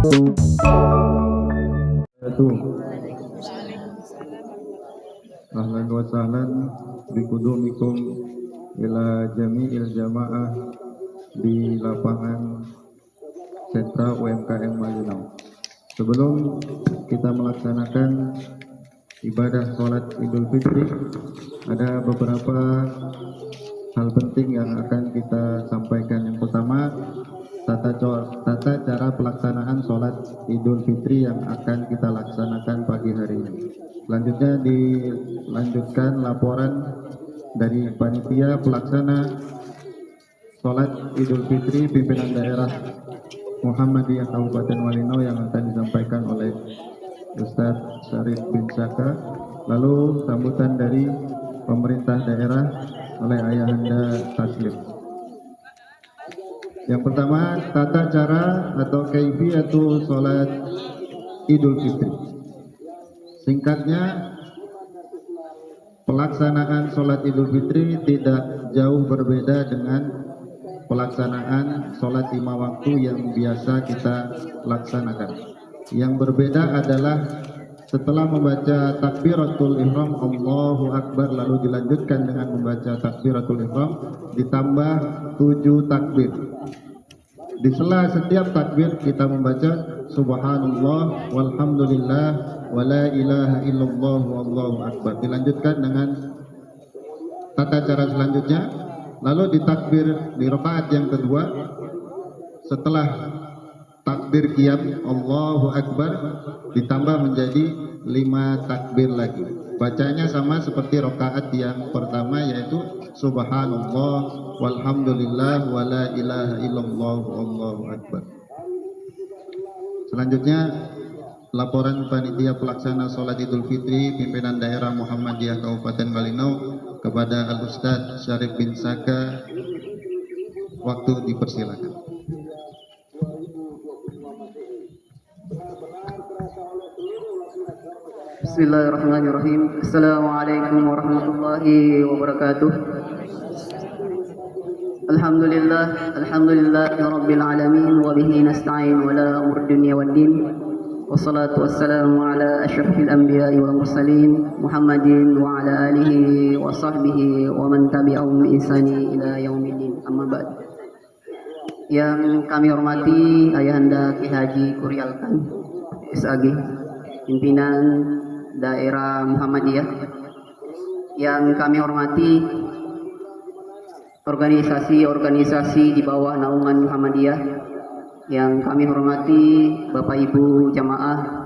Ahlan wa sahlan bikudumikum ila jami'il jamaah di lapangan sentra UMKM Malinau. Sebelum kita melaksanakan ibadah sholat Idul Fitri, ada beberapa hal penting yang akan kita sampaikan. Yang pertama, tata cara pelaksanaan sholat Idul Fitri yang akan kita laksanakan pagi hari ini. Selanjutnya dilanjutkan laporan dari panitia pelaksana sholat Idul Fitri pimpinan daerah Muhammadiyah Kabupaten Malinau yang akan disampaikan oleh Ustadz Syarif bin Saka. Lalu sambutan dari pemerintah daerah oleh Ayahanda Taslim. Yang pertama, tata cara atau kaifiyatu sholat Idul Fitri. Singkatnya, pelaksanaan sholat Idul Fitri tidak jauh berbeda dengan pelaksanaan sholat 5 waktu yang biasa kita laksanakan. Yang berbeda adalah setelah membaca takbiratul ihram Allahu Akbar, lalu dilanjutkan dengan membaca takbiratul ihram ditambah 7 takbir. Di sela setiap takbir kita membaca subhanallah walhamdulillah wa la ilaha illallah wallahu akbar. Dilanjutkan dengan tata cara selanjutnya. Lalu ditakbir di rakaat yang kedua, setelah takbir qiyam Allahu akbar ditambah menjadi 5 takbir lagi. Bacanya sama seperti rakaat yang pertama, yaitu subhanallah walhamdulillah wa la ilaha illallah wallahu akbar. Selanjutnya, laporan panitia pelaksana sholat Idul Fitri pimpinan daerah Muhammadiyah Kabupaten Malinau kepada Al-Ustadz Syarif bin Saka. Waktu dipersilakan. Bismillahirrahmanirrahim. Assalamualaikum warahmatullahi wabarakatuh. Alhamdulillahi rabbil alamin wa bihi nasta'in wa la umur dunya waddin. Wassalatu wassalamu ala asyrafil anbiya'i wal mursalin Muhammadin wa ala alihi wa sahbihi wa man tabi'ahum bi ihsani ila yaumiddin. Amma ba'd. Yang kami hormati Ayahanda Ki Haji Kuryalkan SAG, pimpinan daerah Muhammadiyah. Yang kami hormati organisasi-organisasi di bawah naungan Muhammadiyah. Yang kami hormati Bapak Ibu jamaah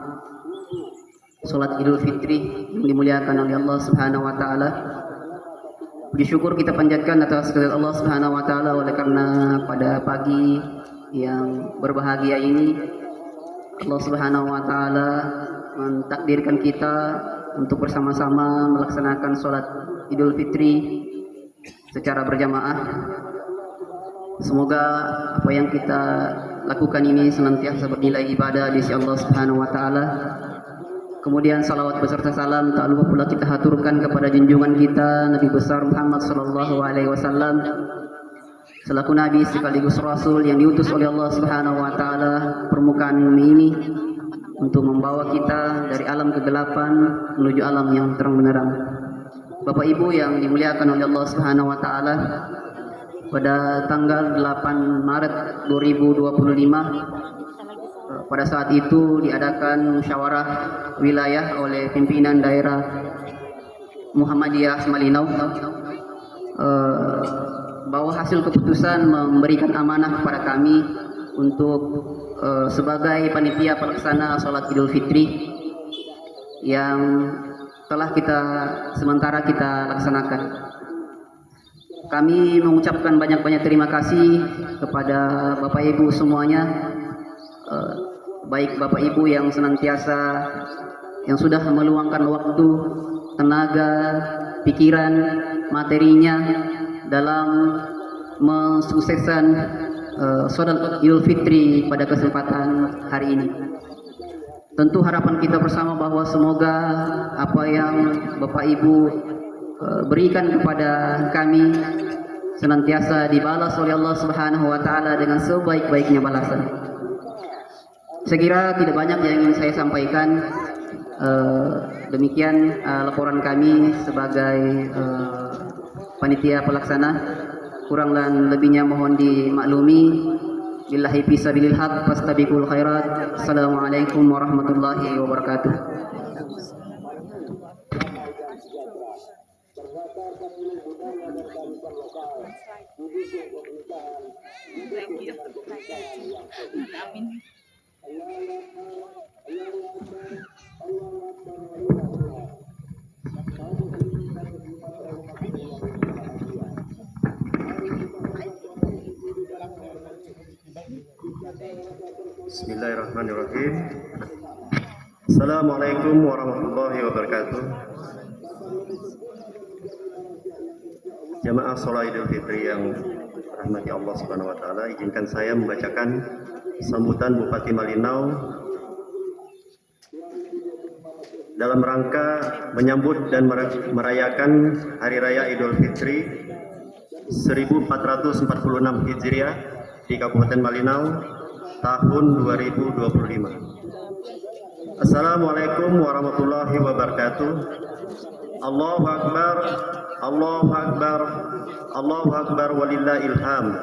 sholat Idul Fitri yang dimuliakan oleh Allah Subhanahu wa taala. Puji syukur kita panjatkan atas kehadirat Allah Subhanahu wa taala, oleh karena pada pagi yang berbahagia ini Allah Subhanahu wa taala mentakdirkan kita untuk bersama-sama melaksanakan sholat Idul Fitri secara berjamaah. Semoga apa yang kita lakukan ini senantiasa bernilai ibadah di sisi Allah Subhanahu wa taala. Kemudian salawat beserta salam tak lupa pula kita haturkan kepada junjungan kita Nabi besar Muhammad sallallahu alaihi wasallam selaku nabi sekaligus rasul yang diutus oleh Allah Subhanahu wa taala permukaan bumi ini untuk membawa kita dari alam kegelapan menuju alam yang terang benderang. Bapak Ibu yang dimuliakan oleh Allah Subhanahu wa taala, pada tanggal 8 Maret 2025 pada saat itu diadakan musyawarah wilayah oleh pimpinan daerah Muhammadiyah Malinau, bahwa hasil keputusan memberikan amanah kepada kami untuk sebagai panitia pelaksana sholat Idul Fitri yang telah sementara kita laksanakan. Kami mengucapkan banyak-banyak terima kasih kepada Bapak Ibu semuanya, baik Bapak Ibu yang senantiasa yang sudah meluangkan waktu, tenaga, pikiran, materinya dalam mensukseskan sholat Idul Fitri pada kesempatan hari ini. Tentu harapan kita bersama bahwa semoga apa yang Bapak Ibu berikan kepada kami senantiasa dibalas oleh Allah Subhanahu wa taala dengan sebaik-baiknya balasan. Saya kira tidak banyak yang ingin saya sampaikan. Demikian laporan kami sebagai panitia pelaksana. Kurang dan lebihnya mohon dimaklumi. Billahi fisabilil haq fastabiqul khairat. Assalamualaikum warahmatullahi wabarakatuh. Bismillahirrahmanirrahim. Assalamualaikum warahmatullahi wabarakatuh. Jamaah sholat Idul Fitri yang rahmati Allah Subhanahu wa taala, izinkan saya membacakan sambutan Bupati Malinau dalam rangka menyambut dan merayakan Hari Raya Idul Fitri 1446 Hijriah di Kabupaten Malinau tahun 2025. Assalamualaikum warahmatullahi wabarakatuh. Allahu Akbar, Allahu Akbar, Allahu Akbar walillahil hamd.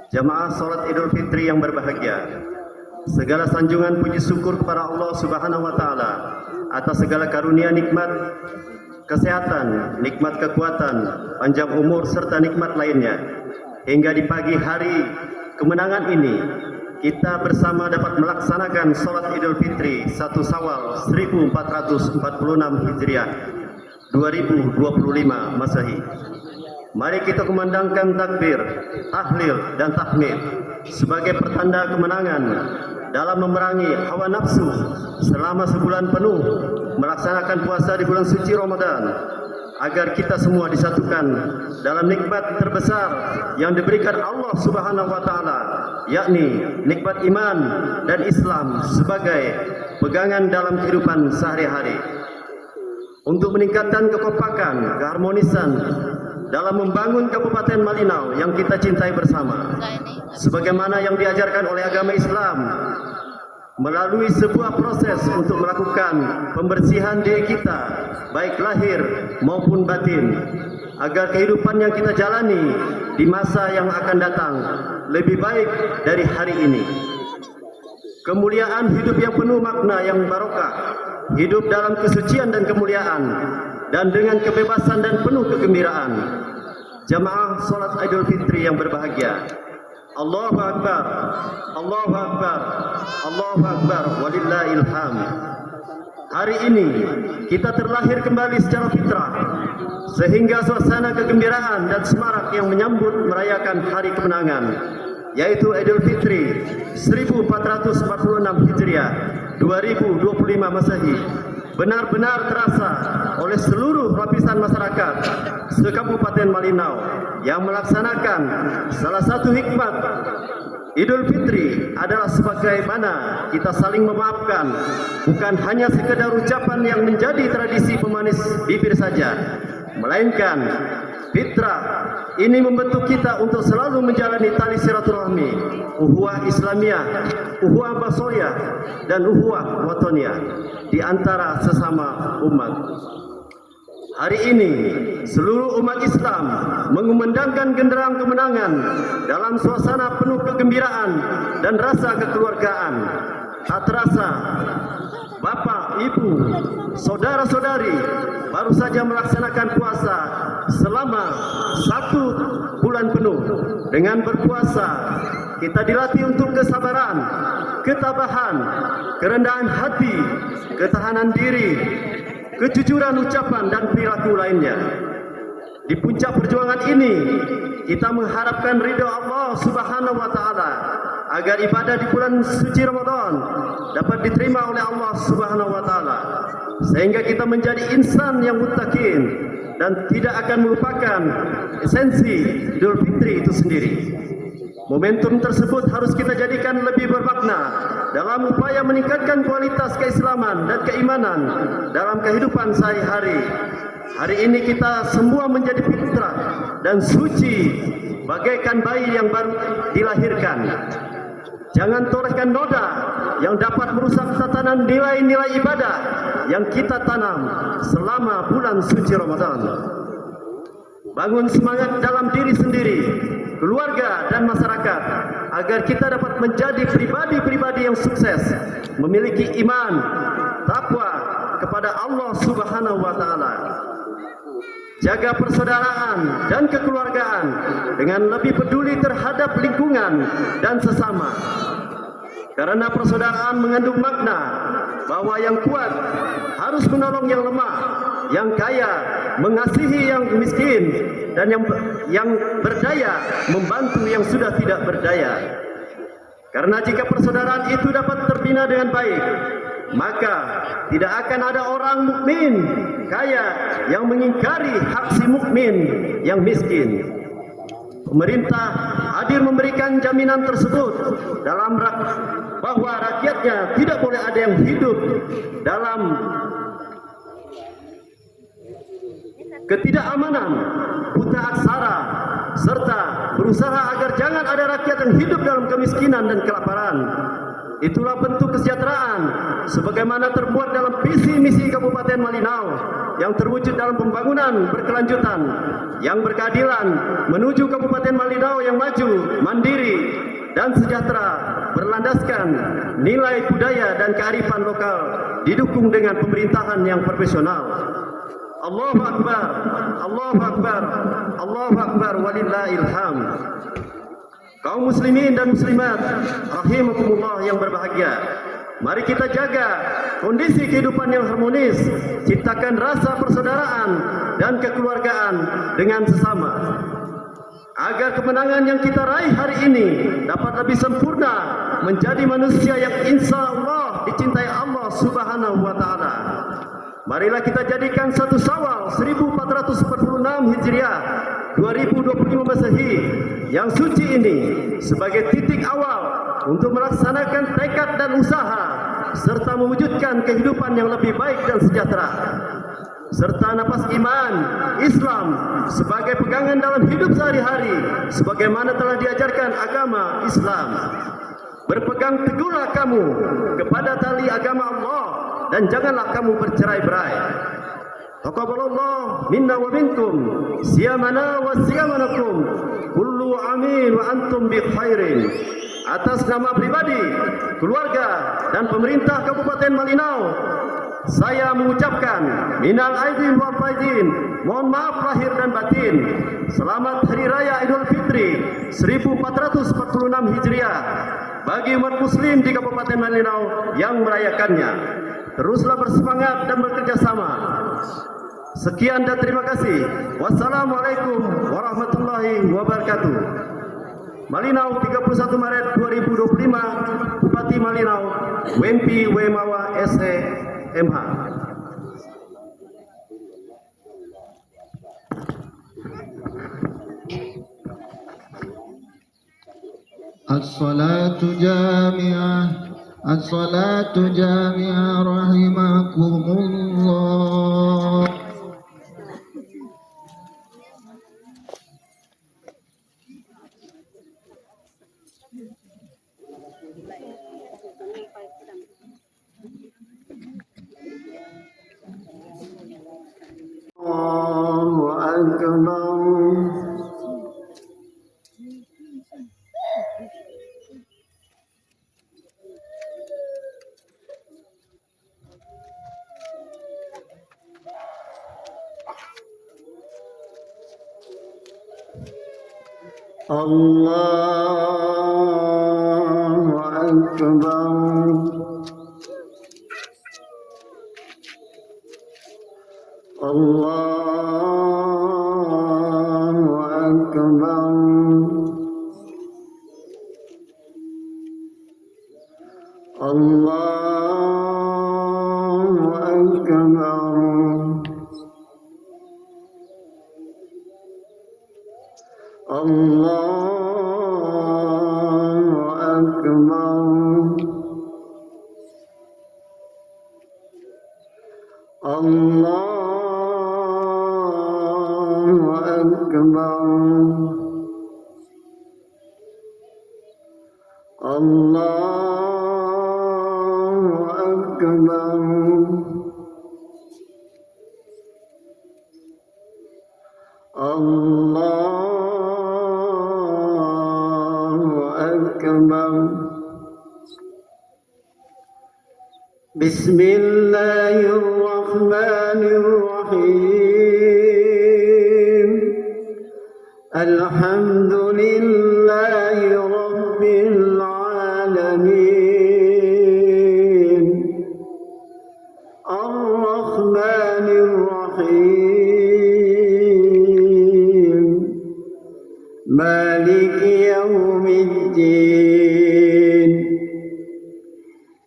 Jamaah salat Idul Fitri yang berbahagia, segala sanjungan puji syukur kepada Allah Subhanahu wa taala atas segala karunia nikmat kesehatan, nikmat kekuatan, panjang umur serta nikmat lainnya. Hingga di pagi hari kemenangan ini kita bersama dapat melaksanakan sholat Idul Fitri 1 Syawal 1446 Hijriah 2025 Masehi. Mari kita kumandangkan takbir, tahlil dan tahmid sebagai pertanda kemenangan dalam memerangi hawa nafsu selama sebulan penuh melaksanakan puasa di bulan suci Ramadan, agar kita semua disatukan dalam nikmat terbesar yang diberikan Allah Subhanahu wa taala, yakni nikmat iman dan Islam sebagai pegangan dalam kehidupan sehari-hari. Untuk meningkatkan kekompakan, keharmonisan dalam membangun Kabupaten Malinau yang kita cintai bersama, sebagaimana yang diajarkan oleh agama Islam, melalui sebuah proses untuk melakukan pembersihan diri kita, baik lahir maupun batin, agar kehidupan yang kita jalani di masa yang akan datang lebih baik dari hari ini. Kemuliaan hidup yang penuh makna yang barokah, hidup dalam kesucian dan kemuliaan, dan dengan kebebasan dan penuh kegembiraan. Jamaah salat Idul Fitri yang berbahagia, Allahu Akbar, Allahu Akbar, Allahu Akbar walillahil hamd. Hari ini kita terlahir kembali secara fitrah, sehingga suasana kegembiraan dan semarak yang menyambut merayakan hari kemenangan, yaitu Idul Fitri 1446 Hijriah 2025 Masehi, benar-benar terasa oleh seluruh lapisan masyarakat se-Kabupaten Malinau yang melaksanakan salah satu hikmat Idul Fitri adalah sebagaimana kita saling memaafkan, bukan hanya sekedar ucapan yang menjadi tradisi pemanis bibir saja, melainkan fitrah ini membentuk kita untuk selalu menjalani tali silaturahmi, ukhuwah Islamiyah, ukhuwah basoriyah, dan ukhuwah watoniyah di antara sesama umat. Hari ini seluruh umat Islam mengumandangkan genderang kemenangan dalam suasana penuh kegembiraan dan rasa kekeluargaan. Tak terasa Bapak, Ibu, saudara-saudari baru saja melaksanakan puasa selama 1 bulan penuh. Dengan berpuasa kita dilatih untuk kesabaran, ketabahan, kerendahan hati, ketahanan diri, kejujuran ucapan dan perilaku lainnya. Di puncak perjuangan ini kita mengharapkan ridha Allah Subhanahu wa taala, agar ibadah di bulan suci Ramadan dapat diterima oleh Allah Subhanahu wa taala, sehingga kita menjadi insan yang muttaqin dan tidak akan melupakan esensi Idul Fitri itu sendiri. Momentum tersebut harus kita jadikan lebih bermakna dalam upaya meningkatkan kualitas keislaman dan keimanan dalam kehidupan sehari-hari. Hari ini kita semua menjadi fitrah dan suci bagaikan bayi yang baru dilahirkan. Jangan torehkan noda yang dapat merusak tatanan nilai-nilai ibadah yang kita tanam selama bulan suci Ramadan. Bangun semangat dalam diri sendiri, keluarga dan masyarakat agar kita dapat menjadi pribadi-pribadi yang sukses, memiliki iman, takwa kepada Allah Subhanahu wa taala. Jaga persaudaraan dan kekeluargaan dengan lebih peduli terhadap lingkungan dan sesama. Karena persaudaraan mengandung makna bahwa yang kuat harus menolong yang lemah, yang kaya mengasihi yang miskin, dan yang berdaya membantu yang sudah tidak berdaya. Karena jika persaudaraan itu dapat terbina dengan baik, maka tidak akan ada orang mukmin kaya yang mengingkari hak si mukmin yang miskin. Pemerintah hadir memberikan jaminan tersebut bahwa rakyatnya tidak boleh ada yang hidup dalam ketidakamanan, buta aksara, serta berusaha agar jangan ada rakyat yang hidup dalam kemiskinan dan kelaparan. Itulah bentuk kesejahteraan sebagaimana terbuat dalam visi misi Kabupaten Malinau yang terwujud dalam pembangunan berkelanjutan yang berkeadilan menuju Kabupaten Malinau yang maju, mandiri dan sejahtera, berlandaskan nilai budaya dan kearifan lokal, didukung dengan pemerintahan yang profesional. Allahu Akbar, Allahu Akbar, Allahu Akbar, walillahil hamd. Kaum muslimin dan muslimat rahimakumullah yang berbahagia, mari kita jaga kondisi kehidupan yang harmonis, ciptakan rasa persaudaraan dan kekeluargaan dengan sesama, agar kemenangan yang kita raih hari ini dapat lebih sempurna menjadi manusia yang insya Allah dicintai Allah Subhanahu wa taala. Marilah kita jadikan 1 Syawal 1446 Hijriah 2025 Masehi yang suci ini sebagai titik awal untuk melaksanakan tekad dan usaha serta mewujudkan kehidupan yang lebih baik dan sejahtera, serta napas iman Islam sebagai pegangan dalam hidup sehari-hari sebagaimana telah diajarkan agama Islam. Berpegang teguhlah kamu kepada tali agama Allah dan janganlah kamu bercerai-berai. Taqabbalallah minna wa minkum siyamana wa siyamanakum kullu amin wa antum bi khairin. Atas nama pribadi, keluarga dan pemerintah Kabupaten Malinau, saya mengucapkan minal aidin wal faizin, mohon maaf lahir dan batin. Selamat Hari Raya Idul Fitri 1446 Hijriah bagi umat muslim di Kabupaten Malinau yang merayakannya. Teruslah bersemangat dan bekerja sama. Sekian dan terima kasih. Wassalamualaikum warahmatullahi wabarakatuh. Malinau 31 Maret 2025, Bupati Malinau, Wempi Wemawa SE MH. As-salatu jami'ah, as-salatu jami'ah rahimakumullah. Allahu Akbar. Allahu Akbar. Allahu Akbar. Allahu Akbar. Allahu Akbar. Allahu Akbar. Allahu Akbar. Allahu Akbar. Bismillahirrahmanirrahim. Alhamdulillahi Rabbil Alamin. Ar-Rahmanir Rahim. Maliki Yawmiddin.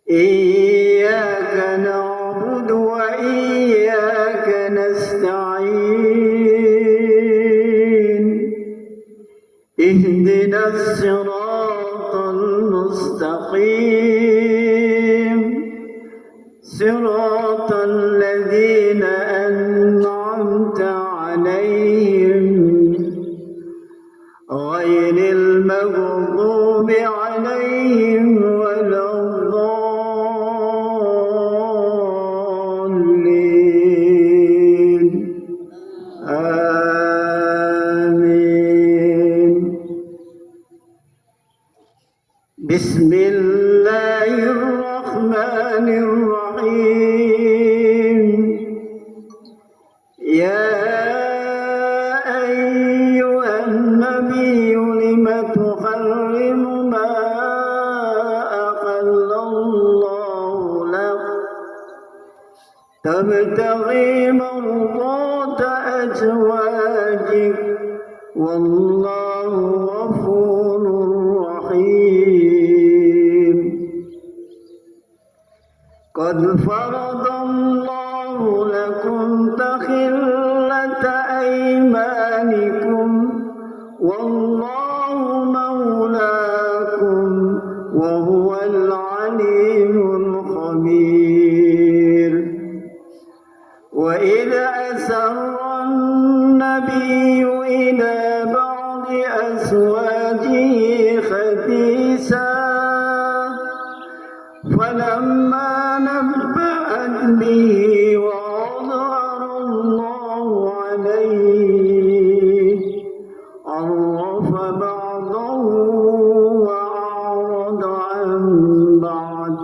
Iyyaka na'budu wa iyyaka nasta'in. Ihdinas siratal mustaqim. Siratal ladzina an'amta 'alaihim ghairil maghdubi 'alaihim waladdallin. Amin. Bismillahirrahmanirrahim. Ya ayyuhan nabiyyu lima tuharrimu ma ahallallahu lak tabtaghi mardata azwajik wallahu ghafurur rahim. Qad faradallahu lakum takhillata aymanikum wallahu maulakum wa huwal alimul khabir. Wa idza asarra an-nabiyyu ila ba'di azwajihi haditha falamma nabba'at bihi wa adhara Allahu alayhi arrafa ba'dahu wa a'rada an ba'd.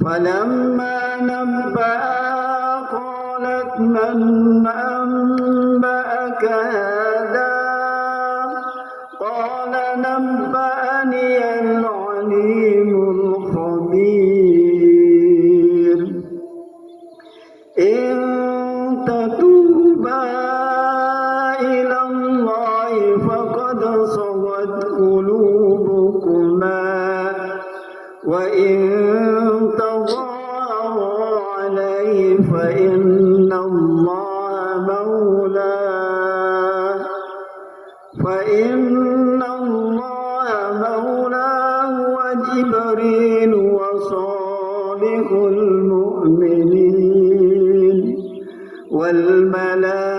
Falamma nabba'a qalat man anba'aka hadha qala nabba'ani al-alimul khabir. In tatuba ila Allahi faqad sawat qulubukuma wa in tadhaharu alayhi fa inna Allaha mawlah wa Jibril wa salihul mu'minin wal malaikatu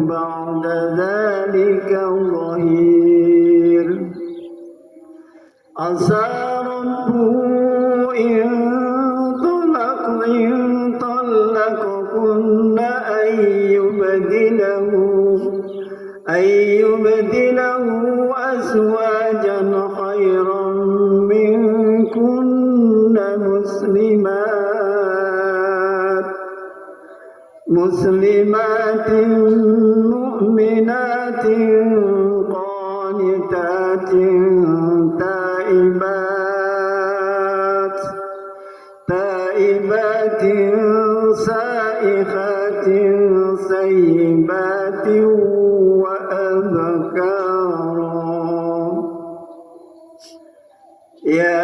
ba'da dhalika dhahir. Asa rabbuhu in talaqakunna ayyubdilahu azwajan khairan minkunna muslimatin mu'minatin qanitatin taibatin saihatin sayyibatin wa abkara. Ya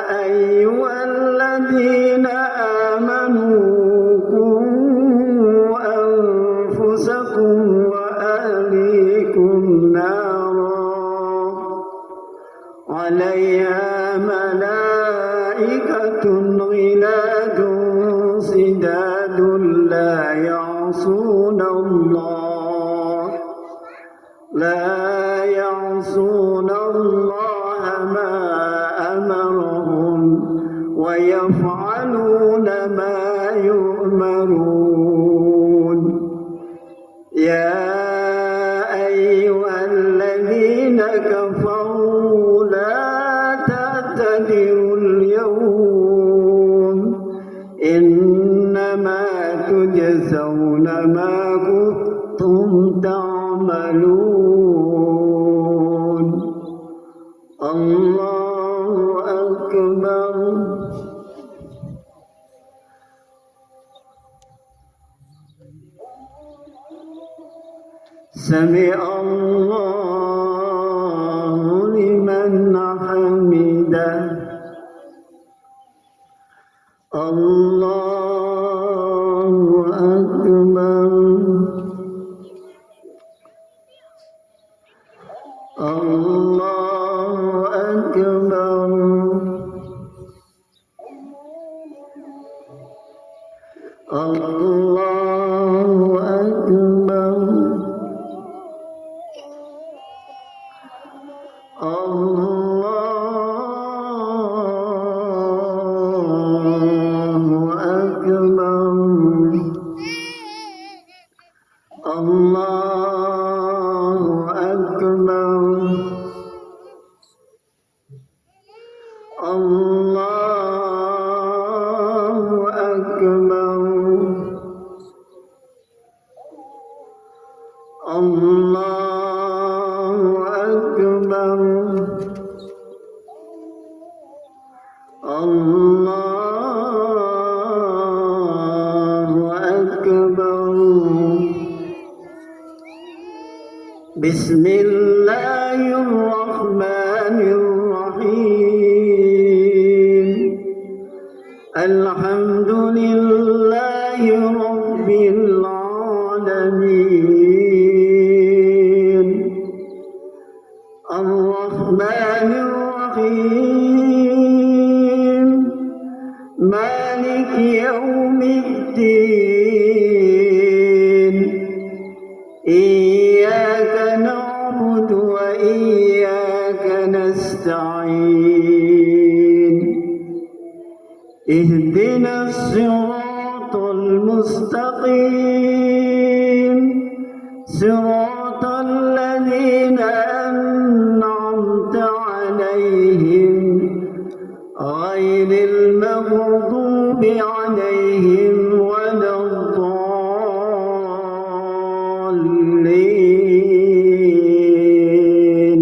ayyuhalladzina amanu qu anfusakum wa ahlikum nara 'alaiha malaikatun ghiladun sidadun la ya'suna Allah يعصون الله ما أمرهم ويفعلون ما يؤمرون يا أيها الذين كفروا لا تعتذروا اليوم إنما تجزون ما كنتم تعملون الله أكبر سمع الله لمن حمده الله أكبر الله أكبر الله أكبر بسم الله الرحمن الرحيم الحمد لله رب العالمين الرحمن الرحيم مالك يوم الدين إياك نعبد وإياك نستعين اهدنا الصراط المستقيم صراط الذين أنعمت عليهم غير المغضوب عليهم ولا الضالين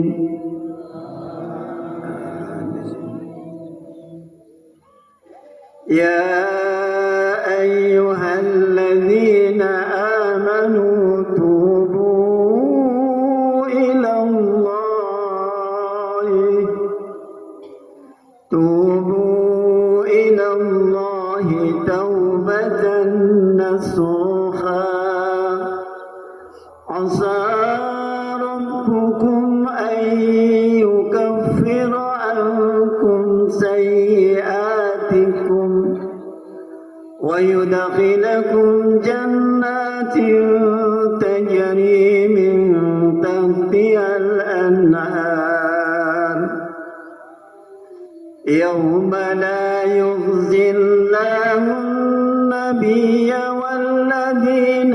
يا أيها الذين آمنوا توبوا إلى الله توبة نصوحا عسى ربكم أن يكفر عنكم سيئاتكم ويدخلكم جنات تجري من تحتها الأنهار يوم لا يخزي الله النبي والذين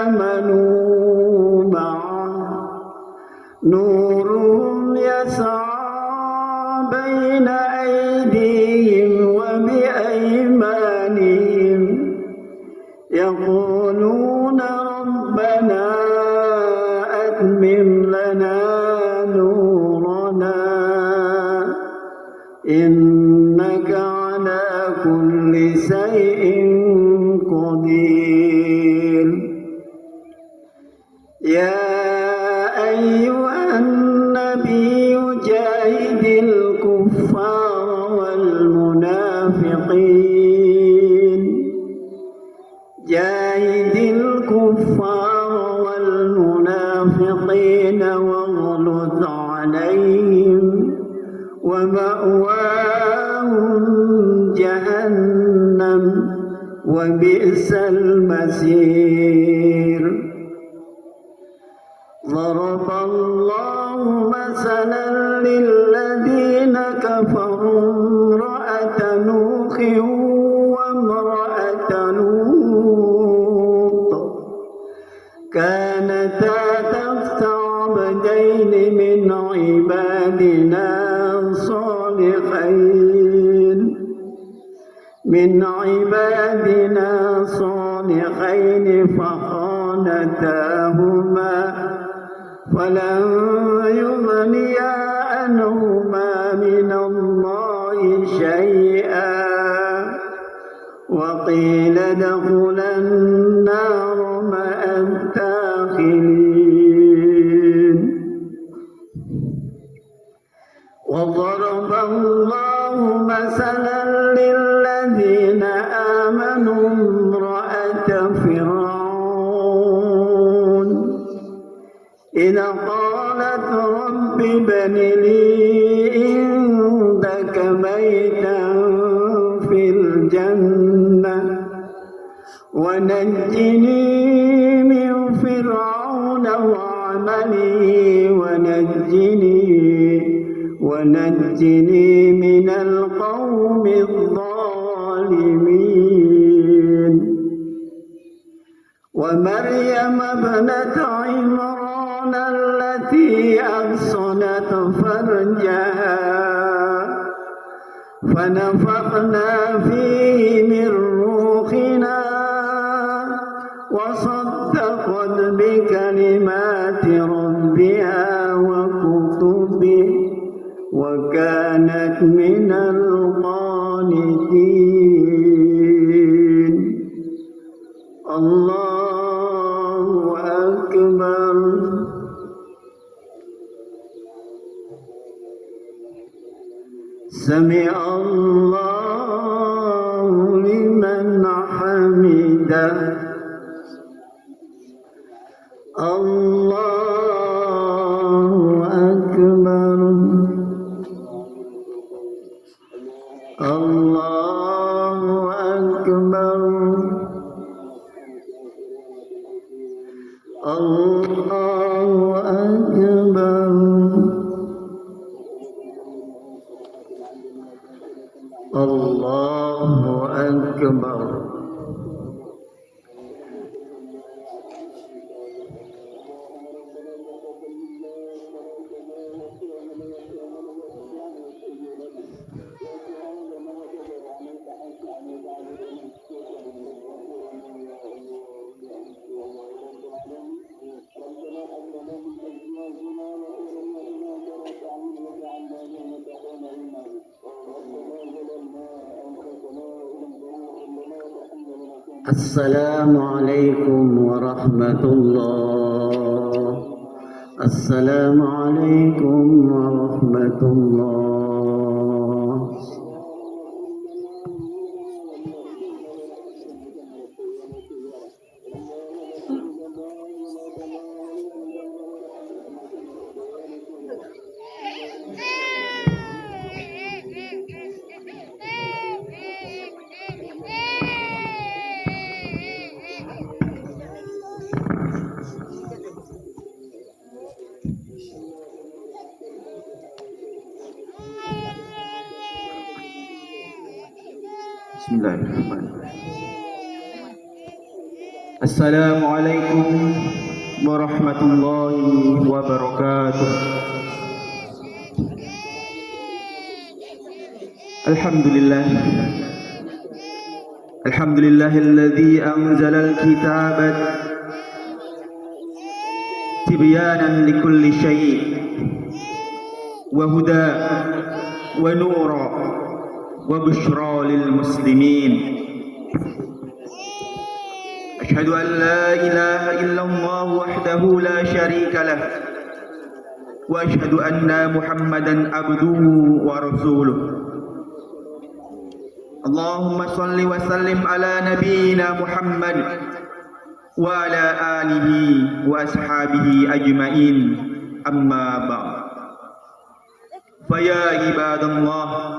آمنوا معه نورهم يسعى بين أيديهم وبأيمانهم يقولون ربنا أتمم لنا نورنا إنك على كل شيء قدير يا أيها النبي جاهد الكفار والمنافقين واغلظ عليهم ومأواهم جهنم وبئس المصير ضرب الله مثلا للذين كفروا امرأة نوح وامرأة لوط كانتا تحت عبدين من عبادنا صالحين فخانتاهما فلم يغنيا عنهما من الله شيئا وقيل ادخلا النار مع الداخلين وضرب الله مثلا للذين آمنوا امرأة فرعون إذ قالت رب ابن لي عندك بيتا في الجنة ونجني من فرعون وعمله ونجني من القوم الظالمين ومريم ابنة عمران التي أحصنت فرجها فنفخنا فيه من روحنا وصدقت بكلمات ربها وكتبه وكانت من القانتين الله أكبر سمع الله لمن حمده الله أكبر الله أكبر الله أكبر الله أكبر السلام عليكم ورحمة الله السلام عليكم ورحمة الله Bismillahirrahmanirrahim. Assalamualaikum warahmatullahi wabarakatuh. Alhamdulillahilladzi anzalal kitaba tibyanan likulli syai' wa huda wa nura وبشرى للمسلمين أشهد أن لا إله إلا الله وحده لا شريك له وأشهد أن محمدا عبده ورسوله اللهم صل وسلم على نبينا محمد وعلى آله وأصحابه أجمعين أما بعد فيا عباد الله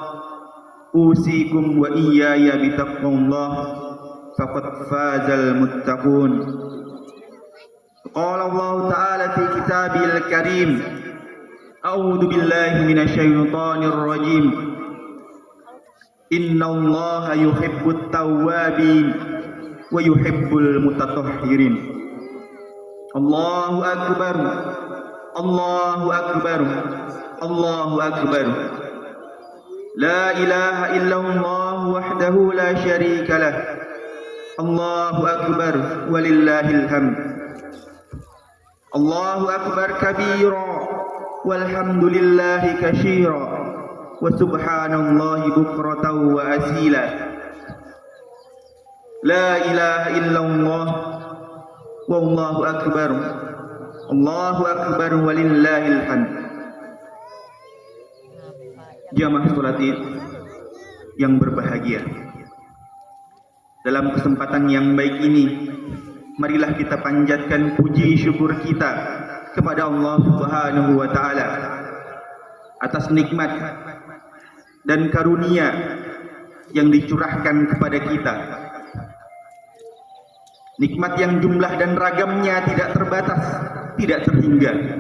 أوصيكم وإياي بتقوى الله فقد فاز المتقون قال الله تعالى في كتابه الكريم A'udzu billahi minasyaitonir rajim. Innallaha yuhibbut tawwabin wa yuhibbul mutatahhirin. Allahu akbar. Allahu akbar. Allahu akbar. La ilaha illallah wahdahu la syarika lah. Allahu akbar walillahil hamd. Allahu akbar kabira walhamdulillahi katsira wa subhanallahi bukratan wa asila. La ilaha illallah wallahu akbar. Allahu akbar walillahil hamd. Jamaah salat Id yang berbahagia, dalam kesempatan yang baik ini, marilah kita panjatkan puji syukur kita kepada Allah Subhanahu wa taala atas nikmat dan karunia yang dicurahkan kepada kita. Nikmat yang jumlah dan ragamnya tidak terbatas, tidak terhingga.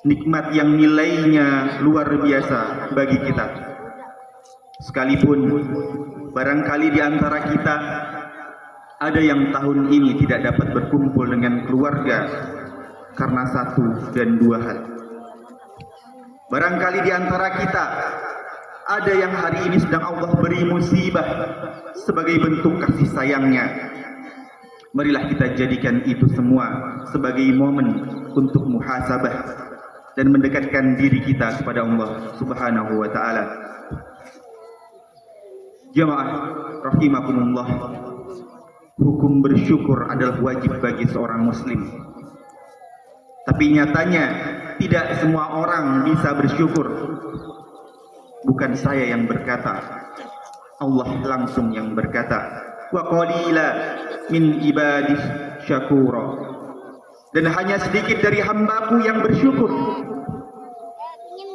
Nikmat yang nilainya luar biasa bagi kita. Sekalipun barangkali di antara kita ada yang tahun ini tidak dapat berkumpul dengan keluarga karena satu dan dua hal. Barangkali di antara kita ada yang hari ini sedang Allah beri musibah sebagai bentuk kasih sayangnya. Marilah kita jadikan itu semua sebagai momen untuk muhasabah dan mendekatkan diri kita kepada Allah Subhanahu wa taala. Jamaah rahimakumullah, hukum bersyukur adalah wajib bagi seorang muslim. Tapi nyatanya tidak semua orang bisa bersyukur. Bukan saya yang berkata, Allah langsung yang berkata, wa qalila min ibadis syakura. Dan hanya sedikit dari hambaku yang bersyukur.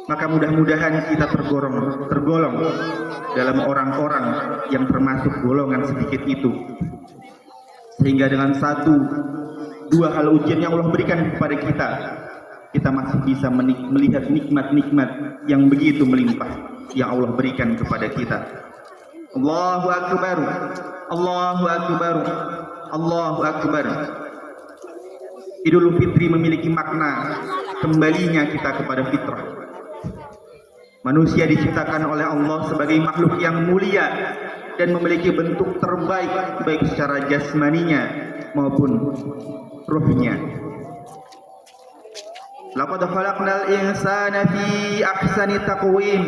Maka mudah-mudahan kita tergolong dalam orang-orang yang termasuk golongan sedikit itu. Sehingga dengan satu dua hal ujian yang Allah berikan kepada kita masih bisa melihat nikmat-nikmat yang begitu melimpah yang Allah berikan kepada kita. Allahu akbar. Allahu akbar. Allahu akbar. Idul Fitri memiliki makna kembalinya kita kepada fitrah. Manusia diciptakan oleh Allah sebagai makhluk yang mulia dan memiliki bentuk terbaik baik secara jasmaninya maupun ruhnya. Laqad khalaqnal insana fi ahsani taqwim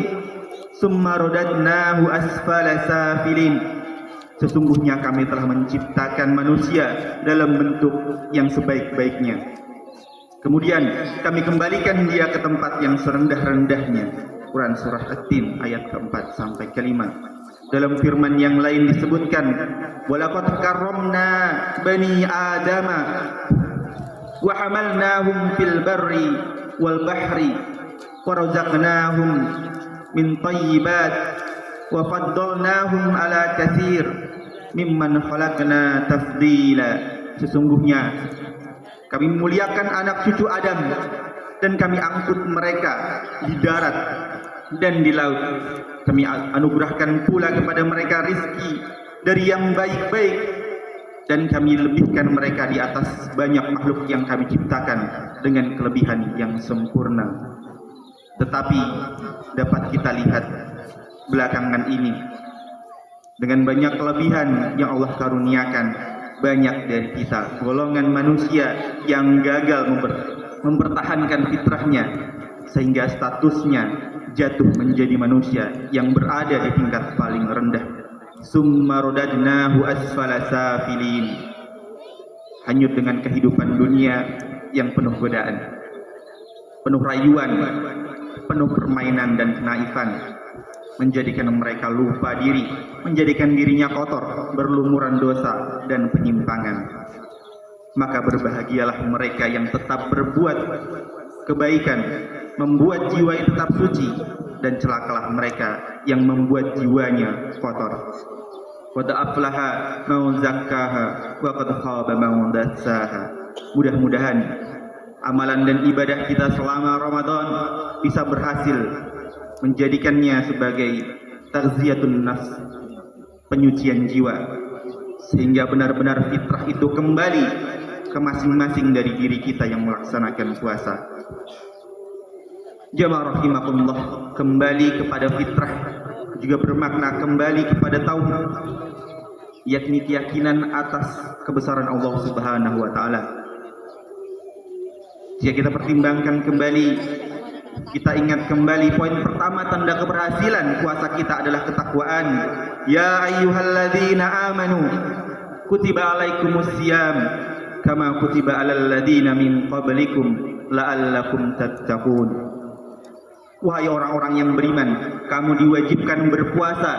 summa radadnahu asfala safilin. Sesungguhnya kami telah menciptakan manusia dalam bentuk yang sebaik-baiknya. Kemudian kami kembalikan dia ke tempat yang serendah-rendahnya. Quran surah At-Tin ayat ke-4 sampai ke-5. Dalam firman yang lain disebutkan, walaqad karramna bani adama wa hamalnahum fil barri wal bahri wa razaqnahum min thayyibat wa faddalnahum ala katsir mimman khalaqna tafdila. Sesungguhnya kami memuliakan anak cucu Adam dan kami angkut mereka di darat dan di laut. Kami anugerahkan pula kepada mereka rizki dari yang baik-baik dan kami lebihkan mereka di atas banyak makhluk yang kami ciptakan dengan kelebihan yang sempurna. Tetapi dapat kita lihat belakangan ini dengan banyak kelebihan yang Allah karuniakan, banyak dari kita golongan manusia yang gagal mempertahankan fitrahnya sehingga statusnya jatuh menjadi manusia yang berada di tingkat paling rendah. Summa radadnahu asfala safilin. Hanyut dengan kehidupan dunia yang penuh godaan, penuh rayuan, penuh permainan dan kenaifan, menjadikan mereka lupa diri, menjadikan dirinya kotor, berlumuran dosa dan penyimpangan. Maka berbahagialah mereka yang tetap berbuat kebaikan, membuat jiwa tetap suci, dan celakalah mereka yang membuat jiwanya kotor. Qad aflaha man zakkaha wa qad khaba man dassaha. Mudah-mudahan amalan dan ibadah kita selama Ramadan bisa berhasil menjadikannya sebagai taghziyatun nafs, penyucian jiwa, sehingga benar-benar fitrah itu kembali ke masing-masing dari diri kita yang melaksanakan puasa. Jamaah rahimakumullah, kembali kepada fitrah juga bermakna kembali kepada tauhid, yakni keyakinan atas kebesaran Allah Subhanahu wa taala. Jika kita pertimbangkan kembali, kita ingat kembali poin pertama tanda keberhasilan puasa kita adalah ketakwaan. Ya ayyuhalladzina amanu kutiba alaikumusiyam kama kutiba alal ladzina min qablikum la'allakum tattaqun. Wahai orang-orang yang beriman, kamu diwajibkan berpuasa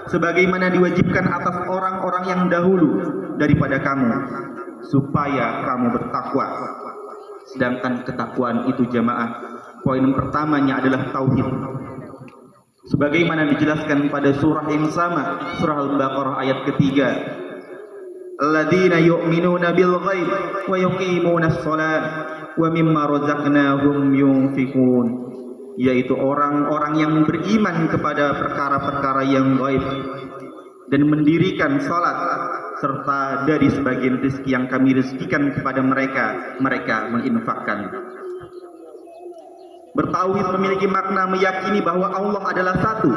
sebagaimana diwajibkan atas orang-orang yang dahulu daripada kamu, supaya kamu bertakwa. Sedangkan ketakwaan itu jamaah, poin pertamanya adalah tauhid. Sebagaimana dijelaskan pada surah yang sama, surah Al-Baqarah ayat ketiga. Alladzina yu'minuna bil ghaib wa yuqimunas shalah wa mimma razaqnahum yunfiqun, yaitu orang-orang yang beriman kepada perkara-perkara yang gaib dan mendirikan salat, serta dari sebagian rezeki yang kami rezekikan kepada mereka, mereka menginfakkan. Bertauhid memiliki makna meyakini bahwa Allah adalah satu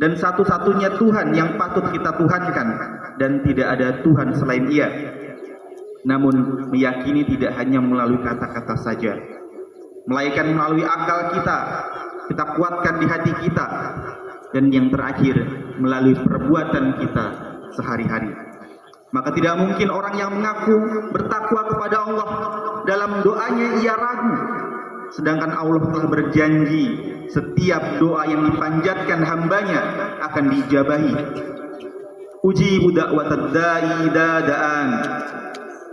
dan satu-satunya Tuhan yang patut kita tuhankan, dan tidak ada Tuhan selain Ia. Namun meyakini tidak hanya melalui kata-kata saja, melainkan melalui akal kita kuatkan di hati kita, dan yang terakhir melalui perbuatan kita sehari-hari. Maka tidak mungkin orang yang mengaku bertakwa kepada Allah dalam doanya ia ragu, sedangkan Allah telah berjanji setiap doa yang dipanjatkan hambanya akan diijabahi. Ujibu da'watad da'i idza da'an,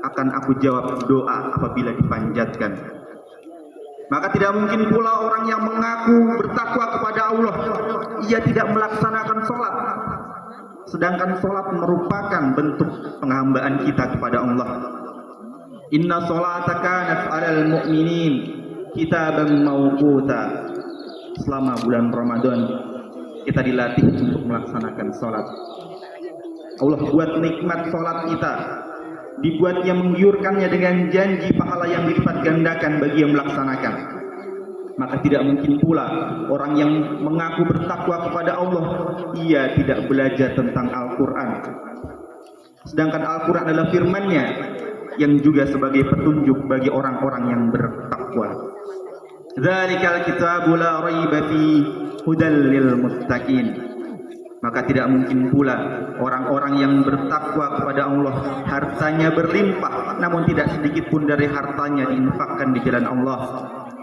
akan aku jawab doa apabila dipanjatkan. Maka tidak mungkin pula orang yang mengaku bertakwa kepada Allah ia tidak melaksanakan sholat, sedangkan sholat merupakan bentuk penghambaan kita kepada Allah. Inna sholata kanat 'alal mu'minin kitaban mawquta. Selama bulan Ramadan kita dilatih untuk melaksanakan sholat. Allah buat nikmat sholat kita, dibuatnya menggiurkannya dengan janji pahala yang dilipat gandakan bagi yang melaksanakan. Maka tidak mungkin pula orang yang mengaku bertakwa kepada Allah ia tidak belajar tentang Al-Quran, sedangkan Al-Quran adalah firman-Nya yang juga sebagai petunjuk bagi orang-orang yang bertakwa. Dzalikal kitabu la raiba fi hudal lil muttaqin. Maka tidak mungkin pula orang-orang yang bertakwa kepada Allah hartanya berlimpah, namun tidak sedikit pun dari hartanya diinfakkan di jalan Allah.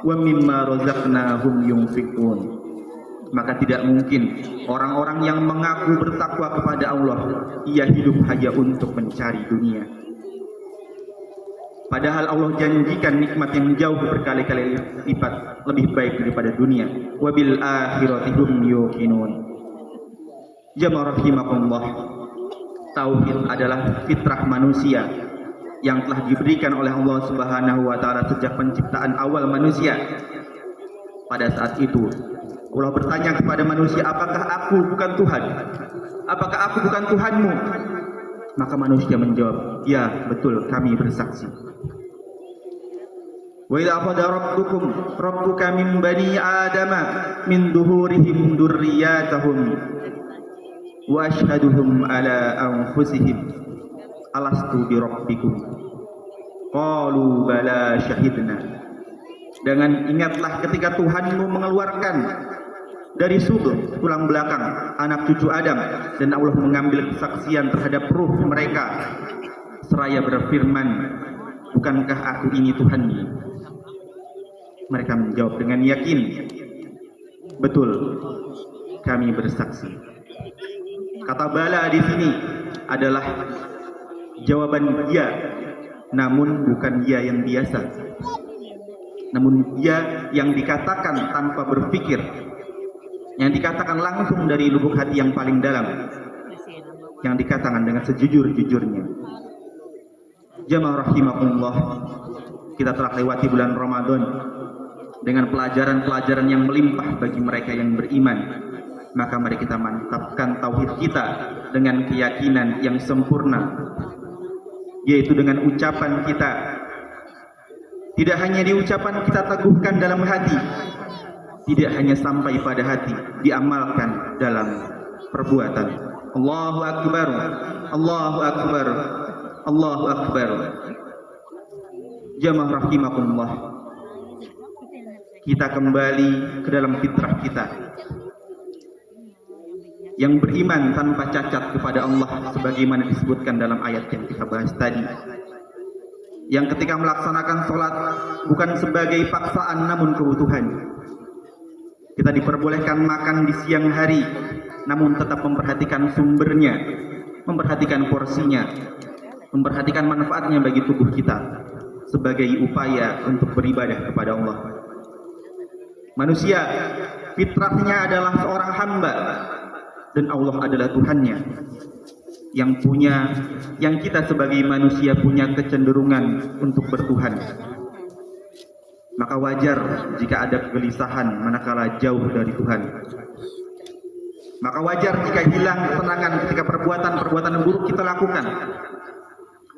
Wa mimma razaqnahum yunfiqun. Maka tidak mungkin orang-orang yang mengaku bertakwa kepada Allah ia hidup hanya untuk mencari dunia, padahal Allah janjikan nikmat yang jauh berkali-kali lipat lebih baik daripada dunia. Wa bil akhirati hum yuqinun. Jamaah rahimakumullah, tauhid adalah fitrah manusia yang telah diberikan oleh Allah Subhanahu wa taala sejak penciptaan awal manusia. Pada saat itu Allah bertanya kepada manusia, apakah aku bukan Tuhan? Apakah aku bukan Tuhanmu? Maka manusia menjawab, ya betul, kami bersaksi. Wa idza akhadha rabbuka min bani adama min duhurihim dzurriyyatahum wa ashhaduhum ala anfusihim alastu bi rabbikum qalu bala syahidna. Dan ingatlah ketika Tuhanmu mengeluarkan dari sumber tulang belakang anak cucu Adam, dan Allah mengambil kesaksian terhadap ruh mereka seraya berfirman, bukankah aku ini Tuhanmu? Mereka menjawab dengan yakin, betul, kami bersaksi. Kata bala di sini adalah jawaban ya, namun bukan ya yang biasa, namun ya yang dikatakan tanpa berpikir, yang dikatakan langsung dari lubuk hati yang paling dalam, yang dikatakan dengan sejujur-jujurnya. Jamaah rahimakumullah, kita telah lewati bulan Ramadan dengan pelajaran-pelajaran yang melimpah bagi mereka yang beriman. Maka mari kita mantapkan tauhid kita dengan keyakinan yang sempurna, yaitu dengan ucapan kita. Tidak hanya di ucapan kita teguhkan dalam hati, tidak hanya sampai pada hati, diamalkan dalam perbuatan. Allahu Akbar, Allahu Akbar, Allahu Akbar. Jamaah rahimakumullah, kita kembali ke dalam fitrah kita yang beriman tanpa cacat kepada Allah, sebagaimana disebutkan dalam ayat yang kita bahas tadi, yang ketika melaksanakan sholat bukan sebagai paksaan namun kebutuhan. Kita diperbolehkan makan di siang hari, namun tetap memperhatikan sumbernya, memperhatikan porsinya, memperhatikan manfaatnya bagi tubuh kita, sebagai upaya untuk beribadah kepada Allah. Manusia fitrahnya adalah seorang hamba, dan Allah adalah Tuhannya yang kita sebagai manusia punya kecenderungan untuk bertuhan. Maka wajar jika ada kegelisahan manakala jauh dari Tuhan. Maka wajar jika hilang ketenangan ketika perbuatan-perbuatan buruk kita lakukan.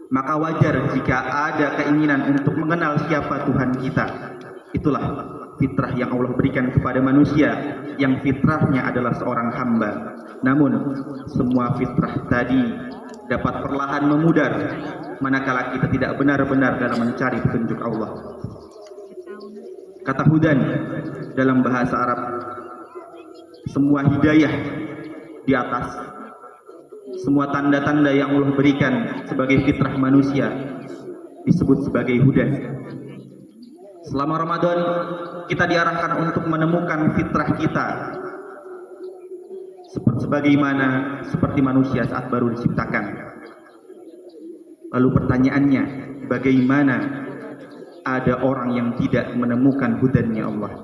Maka wajar jika ada keinginan untuk mengenal siapa Tuhan kita. Itulah fitrah yang Allah berikan kepada manusia, yang fitrahnya adalah seorang hamba. Namun semua fitrah tadi dapat perlahan memudar manakala kita tidak benar-benar dalam mencari petunjuk Allah. Kata hudan dalam bahasa Arab, semua hidayah di atas, semua tanda-tanda yang Allah berikan sebagai fitrah manusia disebut sebagai hudan. Selama Ramadan kita diarahkan untuk menemukan fitrah kita seperti manusia saat baru diciptakan. Lalu pertanyaannya, bagaimana ada orang yang tidak menemukan hudannya Allah?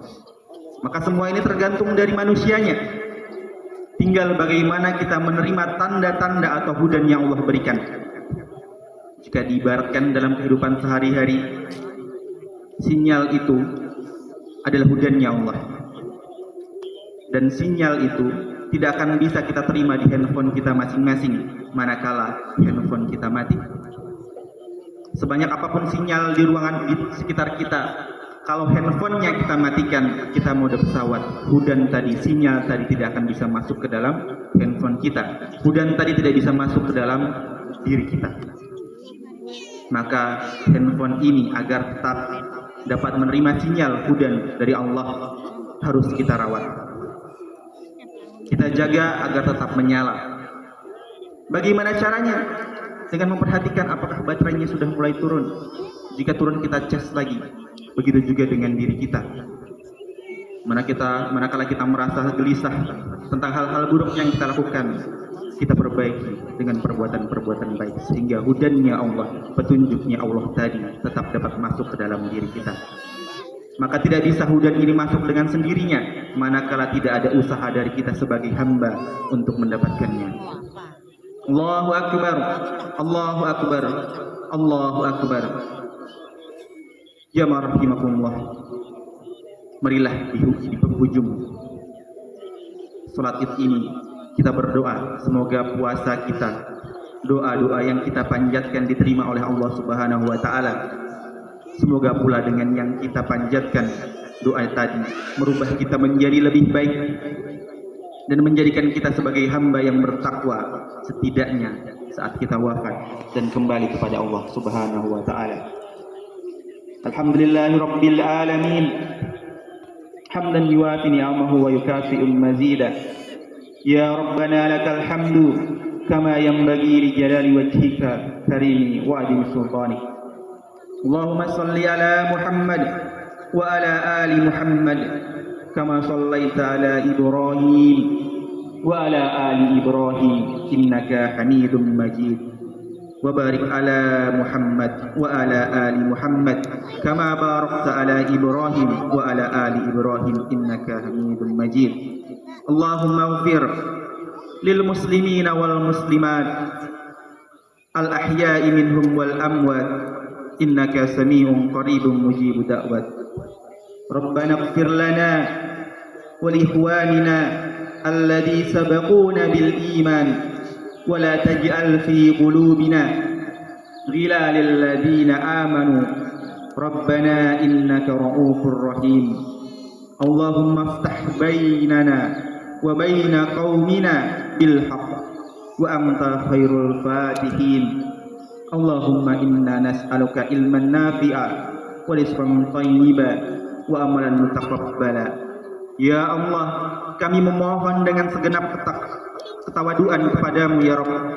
Maka semua ini tergantung dari manusianya. Tinggal bagaimana kita menerima tanda-tanda atau hudan yang Allah berikan. Jika diibaratkan dalam kehidupan sehari-hari, sinyal itu adalah hudannya Allah. Dan sinyal itu tidak akan bisa kita terima di handphone kita masing-masing manakala handphone kita mati. Sebanyak apapun sinyal di ruangan di sekitar kita, kalau handphonenya kita matikan, kita mode pesawat, hudan tadi, sinyal tadi tidak akan bisa masuk ke dalam handphone kita. Hudan tadi tidak bisa masuk ke dalam diri kita. Maka handphone ini agar tetap dapat menerima sinyal hudan dari Allah harus kita rawat. Kita jaga agar tetap menyala. Bagaimana caranya? Dengan memperhatikan apakah baterainya sudah mulai turun. Jika turun kita cas lagi. Begitu juga dengan diri kita. Manakala kita merasa gelisah tentang hal-hal buruk yang kita lakukan, kita perbaiki dengan perbuatan-perbuatan baik, sehingga hudannya Allah, petunjuknya Allah tadi tetap dapat masuk ke dalam diri kita. Maka tidak bisa hudan ini masuk dengan sendirinya manakala tidak ada usaha dari kita sebagai hamba untuk mendapatkannya. Allahu Akbar, Allahu Akbar, Allahu Akbar. Jamaah rahimakumullah, marilah di penghujung salat Id ini kita berdoa semoga puasa kita, doa-doa yang kita panjatkan diterima oleh Allah Subhanahu wa taala. Semoga pula dengan yang kita panjatkan doa tadi merubah kita menjadi lebih baik dan menjadikan kita sebagai hamba yang bertakwa setidaknya saat kita wafat dan kembali kepada Allah Subhanahu wa taala. Alhamdulillahirabbil alamin. Hamdan yuwafi ni'amahu wa yukafi'u mazida. Ya Rabbana lakal hamdu kama yanbaghi li jalali wajhika karimi wa adimi sultanik. Allahumma salli ala Muhammad wa ala ali Muhammad kama sallaita ala Ibrahim wa ala ali Ibrahim innaka Hamidum Majid. Wa barik ala Muhammad wa ala ali Muhammad kama barakta ala Ibrahim wa ala ali Ibrahim innaka Hamidum Majid. Allahumma ighfir lil muslimina wal muslimat al ahya'i minhum wal amwat innaka sami'un qaribun mujibud da'wat. Rabbana ighfir lana wa li ikhwanina alladhi sabaquna bil iman wa la taj'al fi qulubina ghilal lil ladzina amanu Rabbana innaka ra'ufur rahim. Allahumma iftah bainana wa baina qaumina bil haqq wa anta khairul fatihin. Allahumma inna nas'aluka ilman nafi'a wa rizqan thayyiban wa amalan mutaqabbala. Ya Allah, kami memohon dengan segenap ketawaduan kepadamu ya Rabb,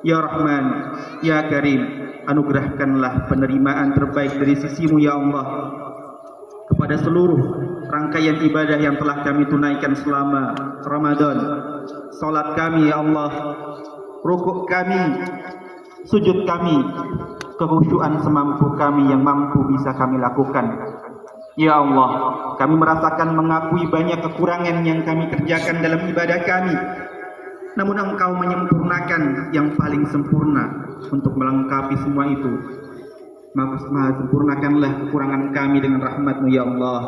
ya Rahman, ya Karim. Anugerahkanlah penerimaan terbaik dari sisimu ya Allah kepada seluruh rangkaian ibadah yang telah kami tunaikan selama Ramadan. Salat kami ya Allah, rukuk kami, sujud kami, kekhusyuan semampu kami yang mampu bisa kami lakukan. Ya Allah, kami merasakan mengakui banyak kekurangan yang kami kerjakan dalam ibadah kami. Namun Engkau menyempurnakan yang paling sempurna untuk melengkapi semua itu. Maka sempurnakanlah kekurangan kami dengan rahmat-Mu ya Allah.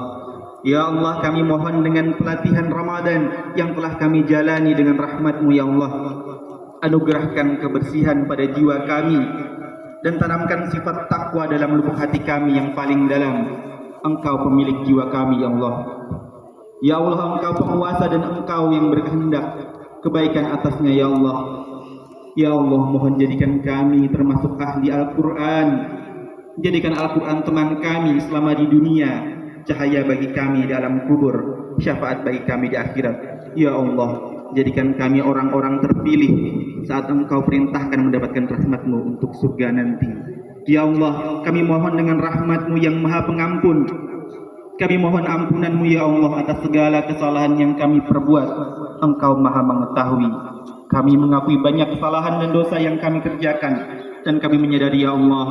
Ya Allah, kami mohon dengan pelatihan Ramadan yang telah kami jalani dengan rahmat-Mu ya Allah. Anugerahkan kebersihan pada jiwa kami dan tanamkan sifat takwa dalam lubuk hati kami yang paling dalam. Engkau pemilik jiwa kami ya Allah. Ya Allah, Engkau penguasa dan Engkau yang berkehendak kebaikan atasnya ya Allah. Ya Allah, mohon jadikan kami termasuk ahli Al-Quran. Jadikan Al-Quran teman kami selama di dunia, cahaya bagi kami di alam kubur, syafaat bagi kami di akhirat. Ya Allah, jadikan kami orang-orang terpilih saat Engkau perintahkan mendapatkan rahmat-Mu untuk surga nanti. Ya Allah, kami mohon dengan rahmat-Mu yang maha pengampun. Kami mohon ampunan-Mu ya Allah atas segala kesalahan yang kami perbuat. Engkau maha mengetahui. Kami mengakui banyak kesalahan dan dosa yang kami kerjakan. Dan kami menyadari ya Allah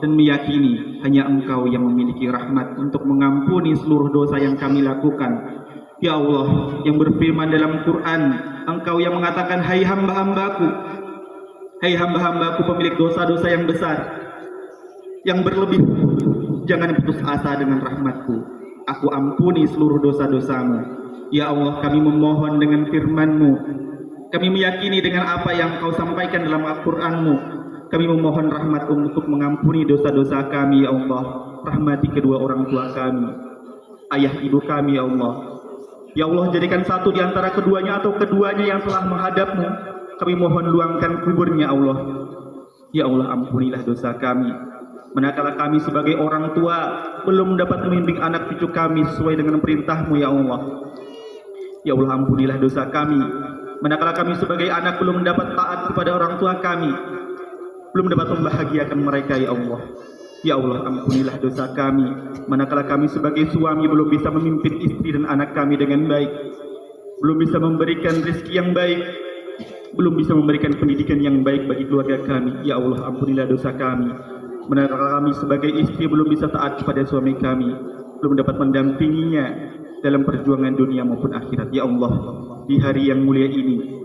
dan meyakini hanya Engkau yang memiliki rahmat untuk mengampuni seluruh dosa yang kami lakukan. Ya Allah, yang berfirman dalam Quran, Engkau yang mengatakan, hai hamba-hambaku, hai hamba-hambaku pemilik dosa-dosa yang besar, yang berlebih, jangan putus asa dengan rahmat-Ku. Aku ampuni seluruh dosa-dosamu. Ya Allah, kami memohon dengan firman-Mu. Kami meyakini dengan apa yang Kau sampaikan dalam Al-Quran-Mu. Kami memohon rahmat untuk mengampuni dosa-dosa kami, ya Allah. Rahmati kedua orang tua kami, ayah ibu kami, ya Allah. Ya Allah, jadikan satu di antara keduanya atau keduanya yang telah menghadap-Mu. Kami mohon luangkan kuburnya, Allah. Ya Allah, ampunilah dosa kami. Manakala kami sebagai orang tua belum dapat membimbing anak cucu kami sesuai dengan perintah-Mu, ya Allah. Ya Allah, ampunilah dosa kami. Manakala kami sebagai anak belum dapat taat kepada orang tua kami, belum dapat membahagiakan mereka, ya Allah. Ya Allah, ampunilah dosa kami. Manakala kami sebagai suami belum bisa memimpin istri dan anak kami dengan baik, belum bisa memberikan rezeki yang baik, belum bisa memberikan pendidikan yang baik bagi keluarga kami. Ya Allah, ampunilah dosa kami. Manakala kami sebagai istri belum bisa taat kepada suami kami, belum dapat mendampinginya dalam perjuangan dunia maupun akhirat. Ya Allah, di hari yang mulia ini,